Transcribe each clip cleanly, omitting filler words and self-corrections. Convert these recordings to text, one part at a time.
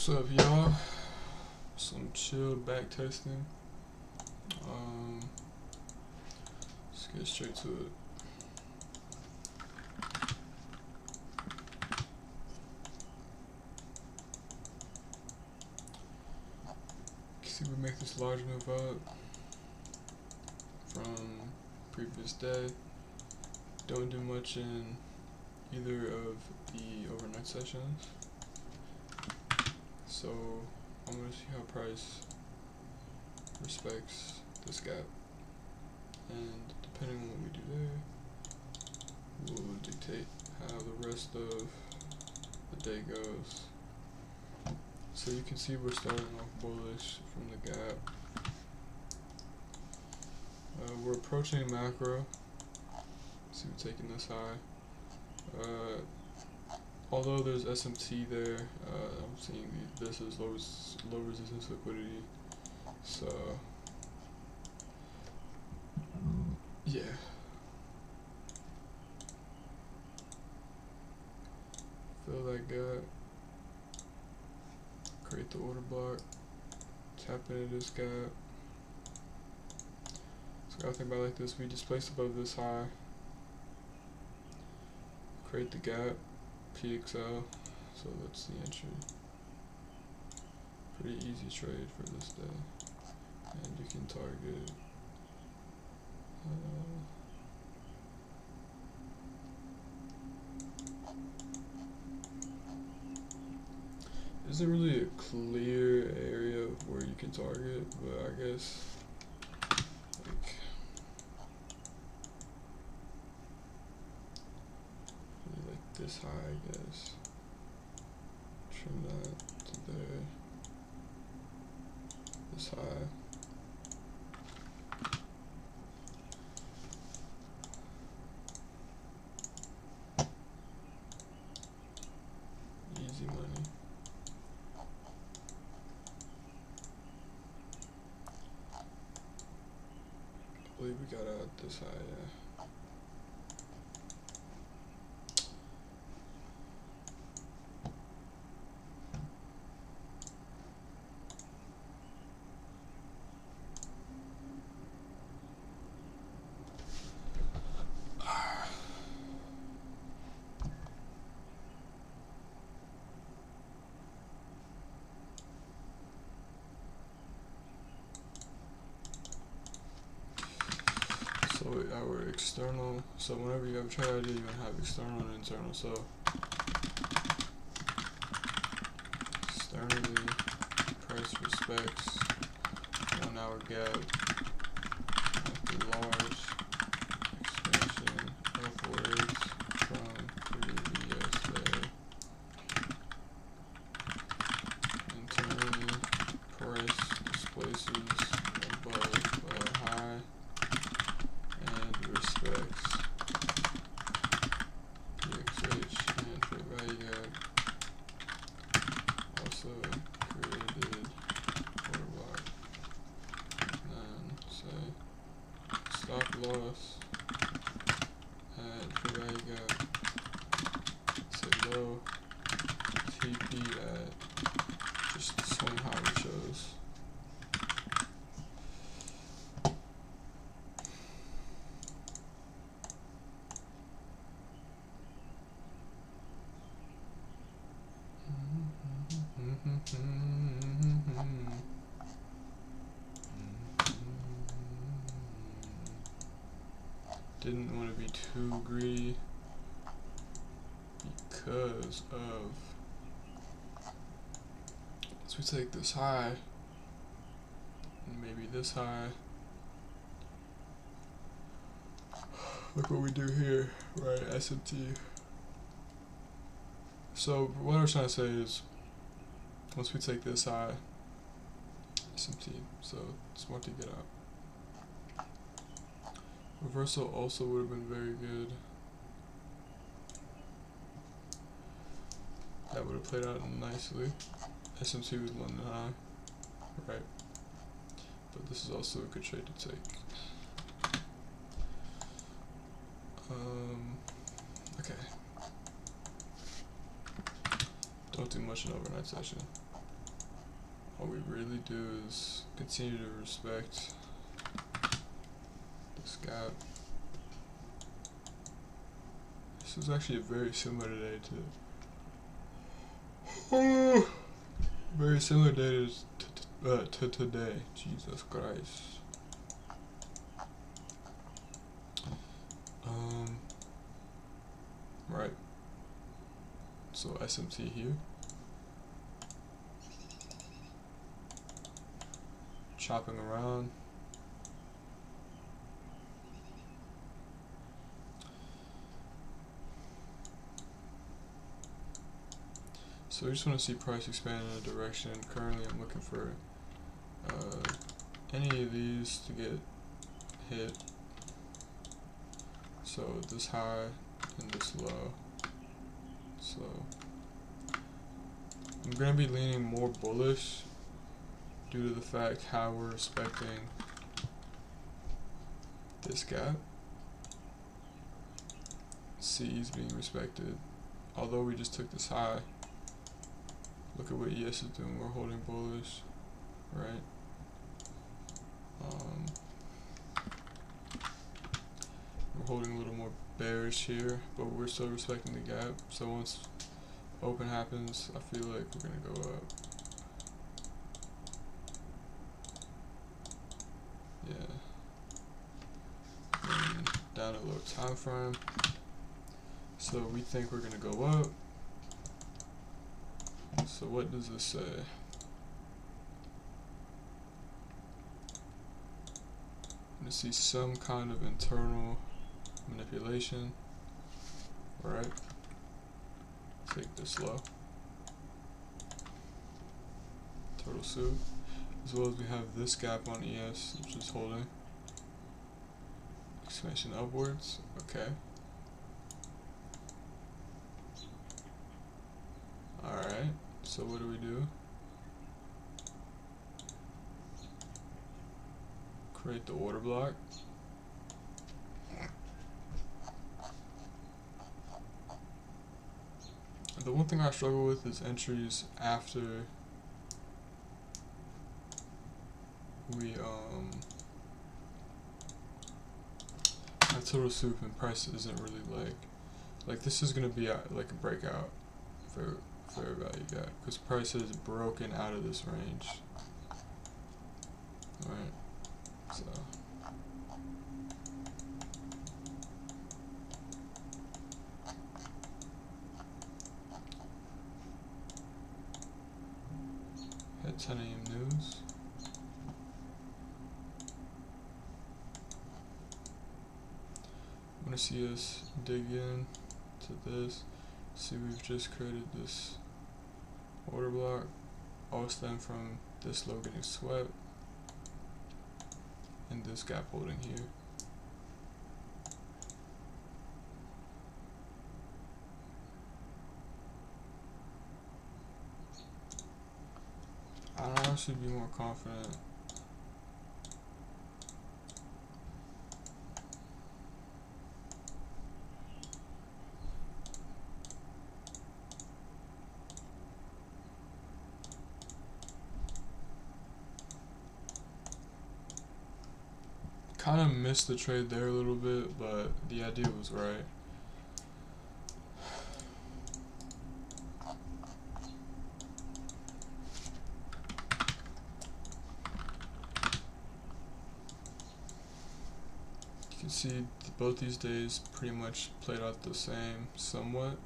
What's up, y'all? Some chill back testing. Let's get straight to it. See, we make this large move up from previous day. Don't do much in either of the overnight sessions. So I'm gonna see how price respects this gap, and depending on what we do there, will dictate how the rest of the day goes. So you can see we're starting off bullish from the gap. We're approaching macro. See, we're taking this high. Although there's SMT there, I'm seeing this as low resistance liquidity. So yeah. Fill that gap. Create the order block. Tap into this gap. So gotta think about it like this. We displaced above this high. Create the gap. PXL. So that's the entry. Pretty easy trade for this day. And you can target isn't really a clear area where you can target, but I guess like this high, I guess. Trim that to there. This high. Easy money. I believe we got out this high, yeah. So our external, so whenever you have a trade idea, you're gonna have external and internal. So externally, price respects 1 hour gap after large expansion upwards from previous day. Internally, price displaces above a high and respects PXH and trade value gap. Also created order block. Then say stop loss at trade value gap. Say low TP at just the swing high we chose. Didn't want to be too greedy because of, so we take this high and maybe this high. Look what we do here, right? SMT. So what I was trying to say is, once we take this high, SMT, so it's smart to get out. Reversal also would have been very good. That would have played out nicely. SMT was London high, right? But this is also a good trade to take. Okay. Don't do much in overnight session. all we really do is continue to respect this gap. This is actually a very similar day to very similar day to today. Jesus Christ. Right. So SMT here. Chopping around. So we just want to see price expand in a direction. Currently I'm looking for any of these to get hit. So this high and this low. So I'm going to be leaning more bullish due to the fact how we're respecting this gap. C is being respected. Although we just took this high, look at what ES is doing. We're holding bullish, right? We're holding a little more bearish here, but we're still respecting the gap. So once open happens, I feel like we're gonna go up. Yeah. And down a low time frame. So we think we're gonna go up. So what does this say? I'm gonna see some kind of internal manipulation. Alright. Take this low. Total soup. As well as we have this gap on ES, which is holding. Expansion upwards. Okay. Alright. So what do? Create the order block. The one thing I struggle with is entries after we have total soup and price isn't really like this is gonna be like a breakout for fair value gap because price has broken out of this range. Alright, so at 10 AM news. I want to see us dig in to this. See, we've just created this order block, all stem from this low getting swept and this gap holding here. I don't know, I should be more confident. Kind of missed the trade there a little bit, but the idea was right. You can see both these days pretty much played out the same somewhat.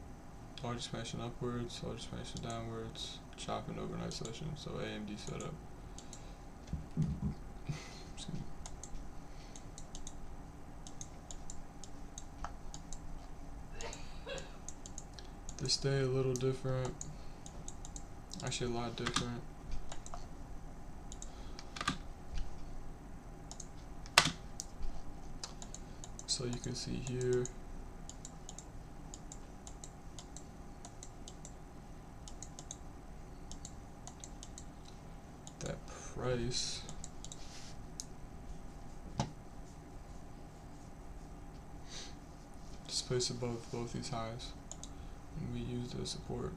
Large expansion upwards, large expansion downwards, chopping overnight session, so AMD setup. This day a little different, actually a lot different. So you can see here, that price just placed above both these highs. And we use the support,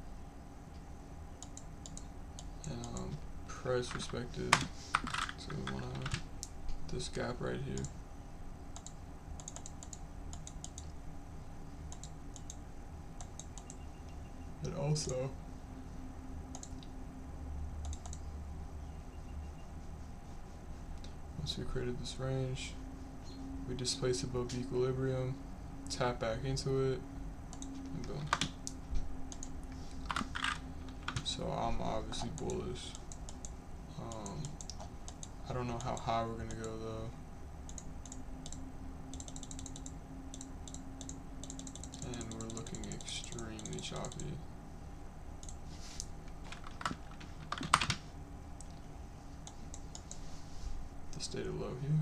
and I'm price respected. So we want this gap right here. And also once we created this range, we displace above equilibrium, tap back into it, and boom. So I'm obviously bullish. I don't know how high we're gonna go though. And we're looking extremely choppy. This data low here.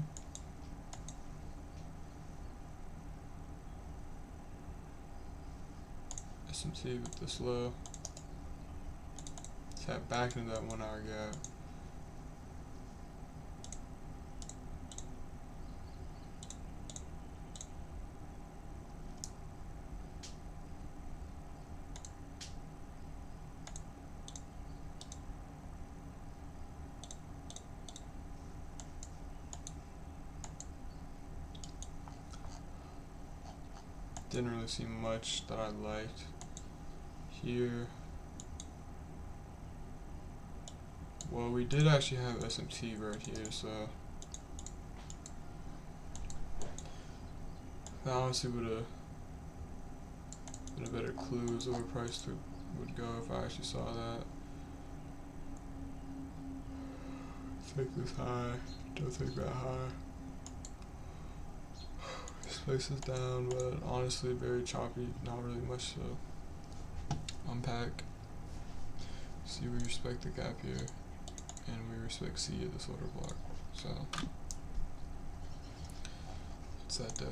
SMT with this low. Tap back into that 1 hour gap. Didn't really see much that I liked here. Well, we did actually have SMT right here, so that honestly would have been a better clue as to where price would go if I actually saw that. Take this high, don't take that high. This place is down, but honestly very choppy, not really much to unpack. See, we respect the gap here, and we respect C at this order block, so it's that day.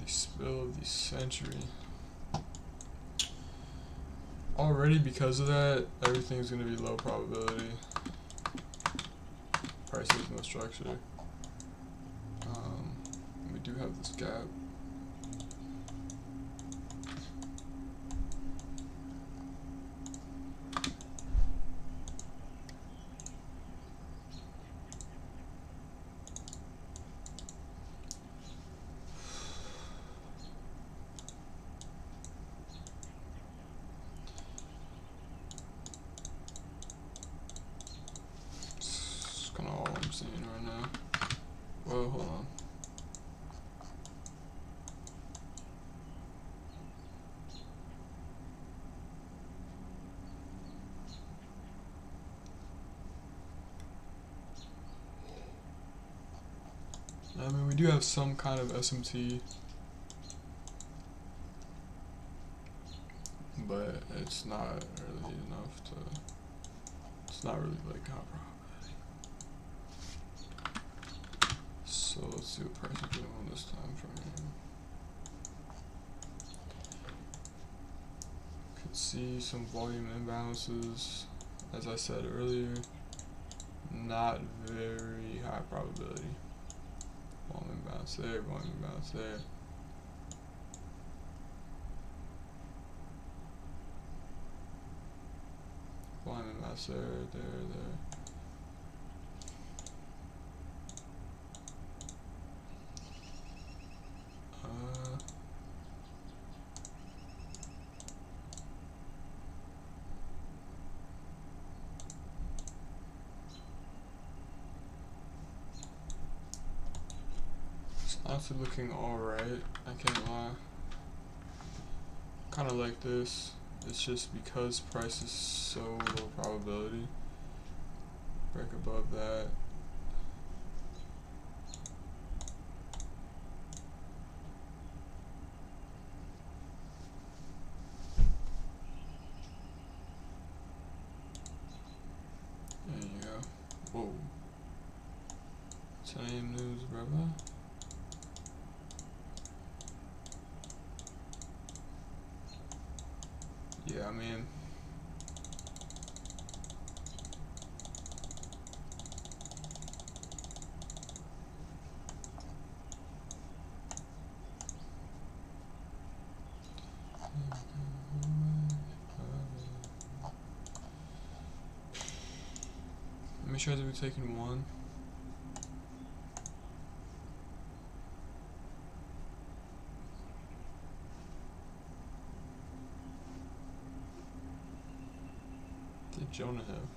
Spill of the century. Already because of that, everything's gonna be low probability. Price has no structure. We do have this gap. Kind of all I'm seeing right now. Well, hold on. I mean, we do have some kind of SMT, but it's not really enough to. It's not really like high probability. So let's see what price is doing on this time frame. Could see some volume imbalances, as I said earlier. Not very high probability. Volume imbalance there, volume imbalance there. Volume imbalance there, there. Honestly looking alright, I can't lie. Kinda like this. It's just because price is so low probability. Break above that. Whoa. 10 a.m. news, brother. Yeah, I mean, let me try to be taking one. Did Jonah have?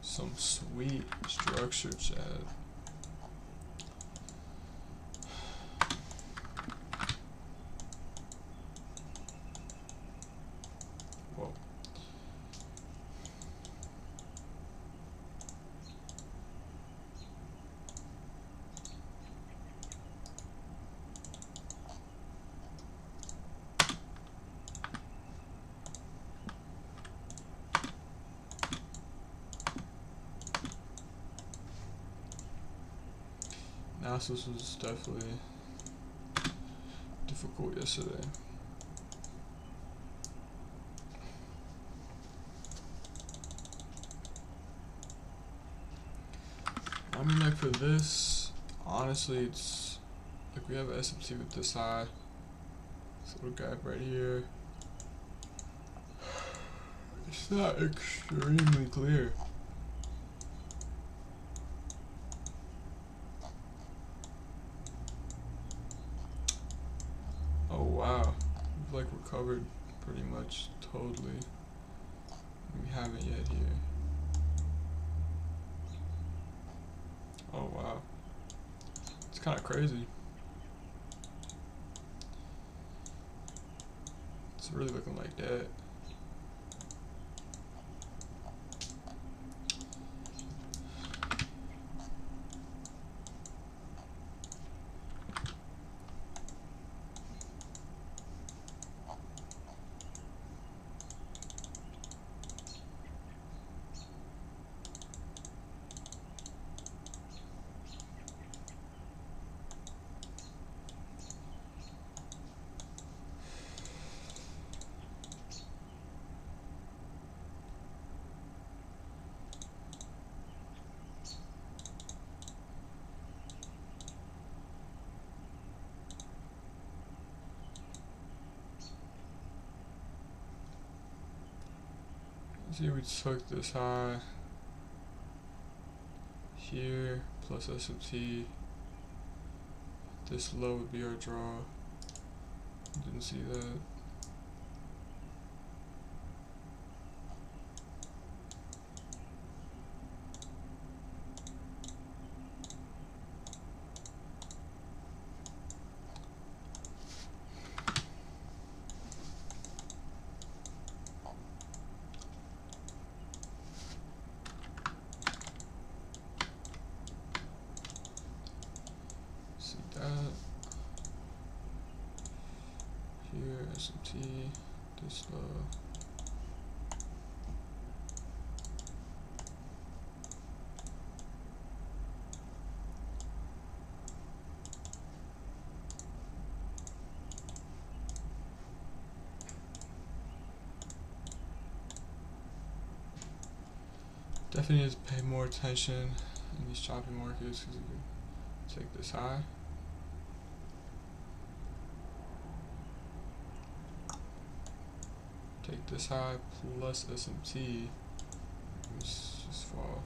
Some sweet structure, Chad. Whoa. Analysis was definitely difficult yesterday. I mean, like for this, honestly, it's like we have an SMT with this high, this little gap right here. It's not extremely clear. Oh wow, we've like recovered pretty much totally. We haven't yet here. Oh wow, it's kind of crazy. It's really looking like that. See, we took this high here plus SMT. This low would be our draw. Didn't see that. See that. Here, SMT, this low. Definitely need to pay more attention in these choppy markets because if you take this high, take this high plus SMT, just fall.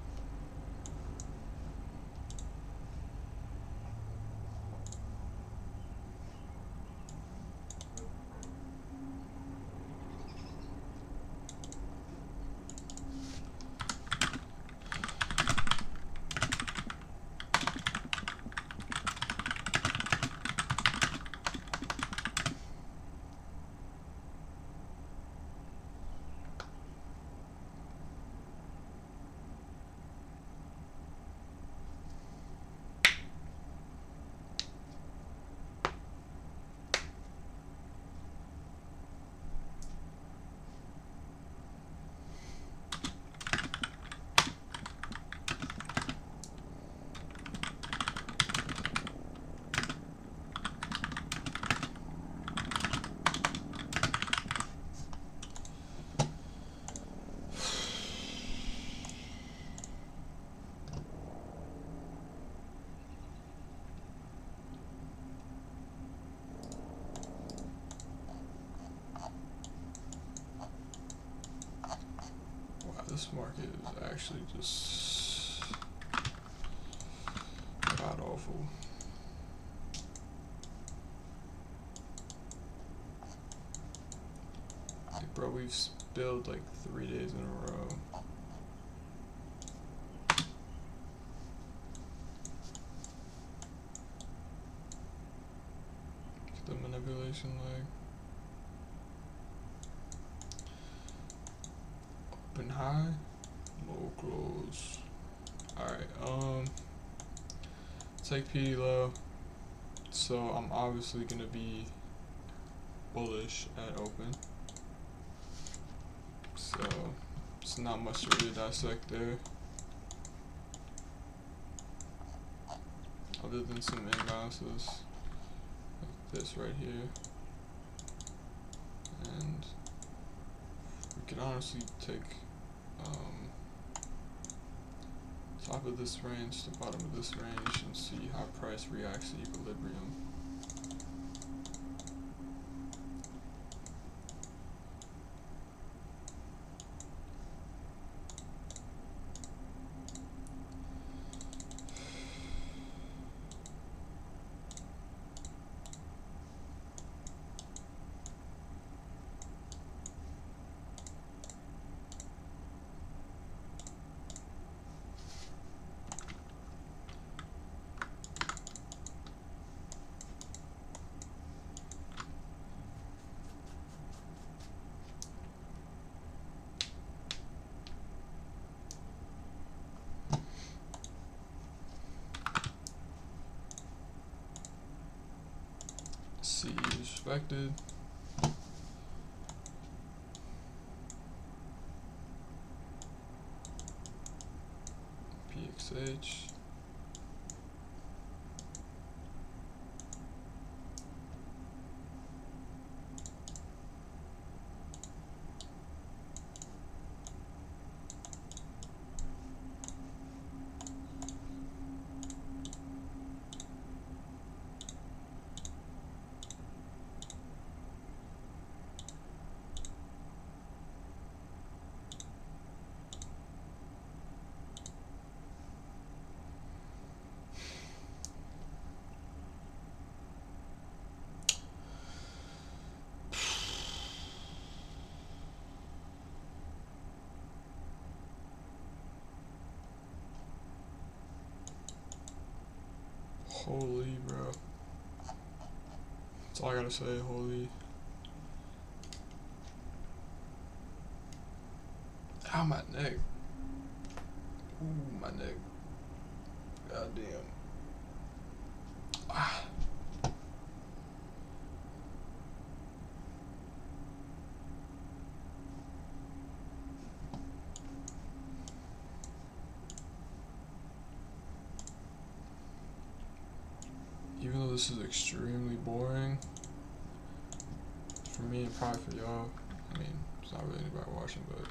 is actually just god awful. Like, bro, we've spilled like 3 days in a row. The manipulation leg. Open high, low close. Alright, take PD low. So I'm obviously gonna be bullish at open. So it's not much to really dissect there. Other than some imbalances like this right here. And we can honestly take top of this range to bottom of this range and see how price reacts to equilibrium. C is respected. PXH. Holy, bro. That's all I gotta say, holy. Ow, my neck. Ooh, my neck. God damn. Ah. Even though this is extremely boring, for me and probably for y'all, I mean, it's not really anybody watching, but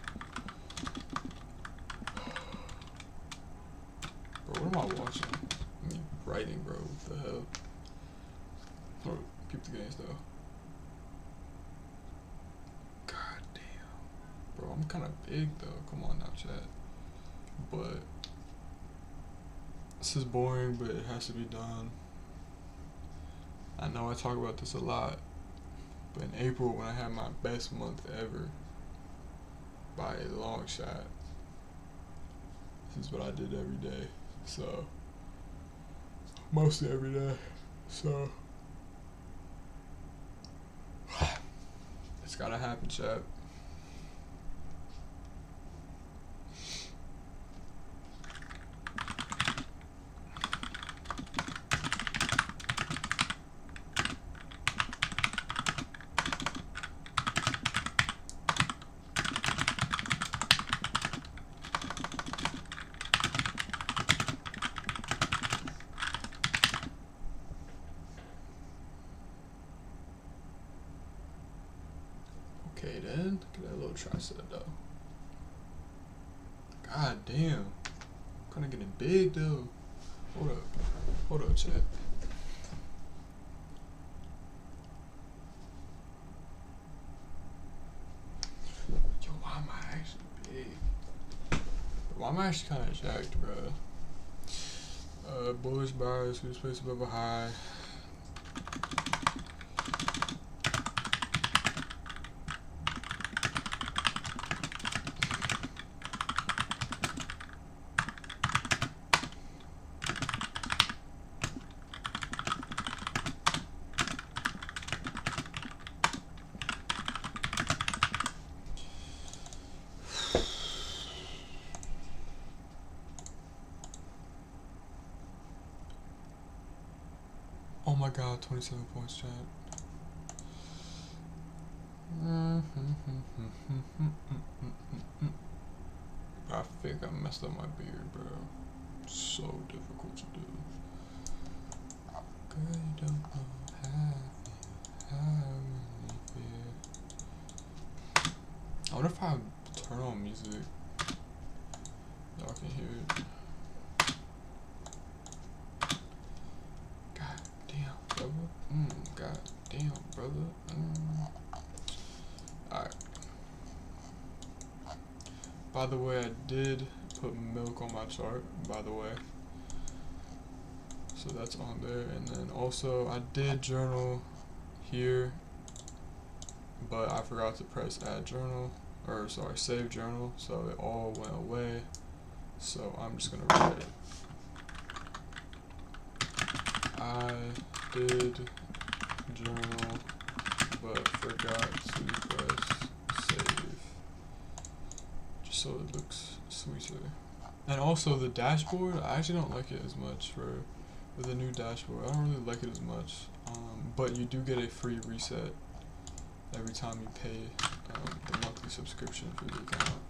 bro, what am I watching? I mean, writing, bro, what the hell? Hold on, peep the games though. God damn. Bro, I'm kinda big though, come on now, chat. But, this is boring, but it has to be done. I know I talk about this a lot, but in April when I had my best month ever, by a long shot, this is what I did every day. So, mostly every day. So, it's gotta happen, chat. Okay then, look at that little tricep though. God damn. Kinda getting big though. Hold up, chat. Yo, why am I actually big? Well, I'm actually kind of jacked, bro. Bullish bias, who's placed above a high. Oh my god, 27 points, chat. I think I messed up my beard, bro. So difficult to do. Girl, you don't know how I really feel. I wonder if I turn on music, y'all can hear it. God damn, brother. God damn, brother. Alright. By the way, I did put milk on my chart, by the way. So that's on there. And then also, I did journal here, but I forgot to press add journal, or sorry, save journal. So it all went away. So I'm just gonna write it. I did journal, but forgot to press save. Just so it looks sweeter. And also the dashboard, I actually don't like it as much for the new dashboard. I don't really like it as much. But you do get a free reset every time you pay the monthly subscription for the account.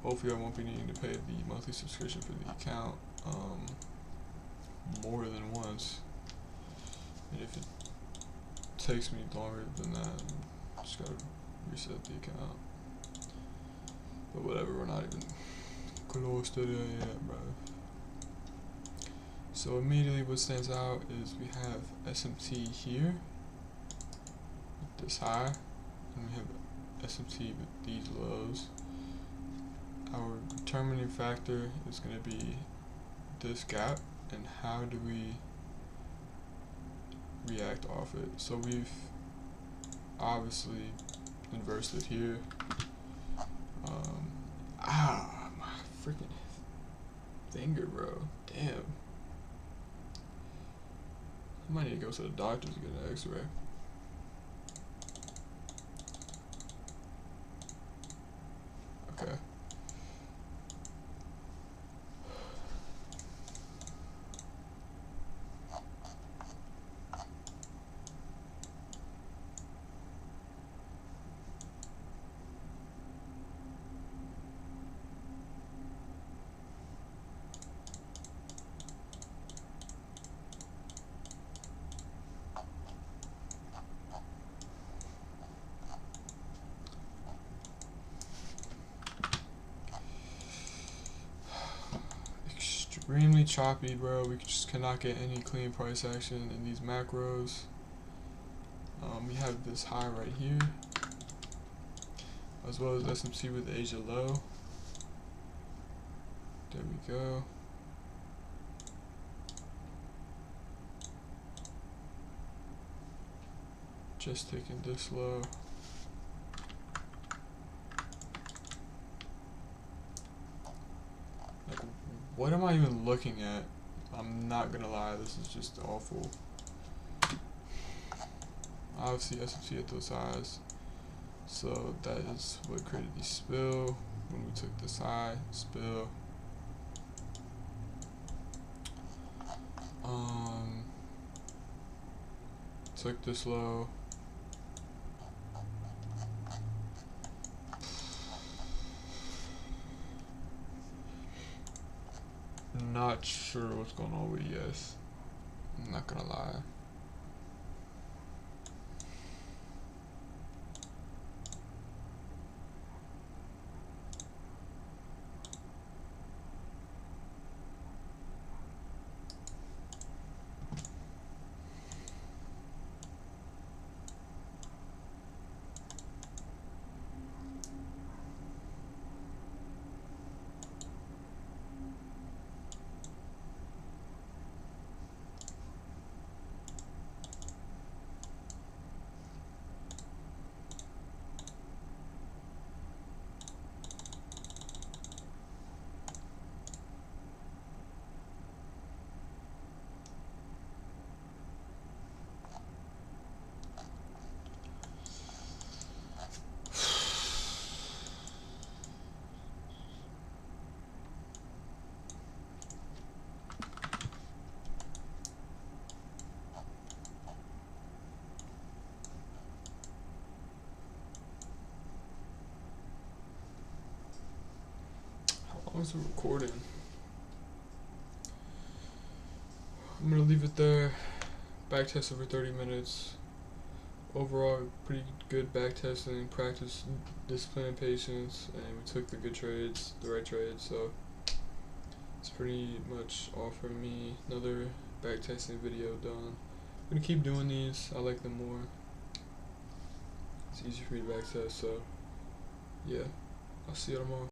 Hopefully I won't be needing to pay the monthly subscription for the account more than once. And if it takes me longer than that, I just gotta reset the account. But whatever, we're not even close to there yet, bro. So immediately what stands out is we have SMT here, with this high, and we have SMT with these lows. Our determining factor is going to be this gap, and how do we react off it. So we've obviously inversed it here. My freaking finger, bro. Damn. I might need to go to the doctor to get an x-ray. Okay. Extremely choppy, bro. We just cannot get any clean price action in these macros. We have this high right here, as well as SMC with Asia low. There we go. Just taking this low. Like, what am I even looking at? I'm not gonna lie, this is just awful. Obviously SMC at those highs. So that is what created the spill when we took this high, spill. Took this low. Not sure what's going on with ES. I'm not gonna lie. How's it recording? I'm gonna leave it there. Backtest over 30 minutes. Overall, pretty good backtesting, practice, discipline, and patience, and we took the good trades, the right trades. So it's pretty much all for me. Another backtesting video done. I'm gonna keep doing these. I like them more. It's easier for me to backtest. So yeah, I'll see you tomorrow.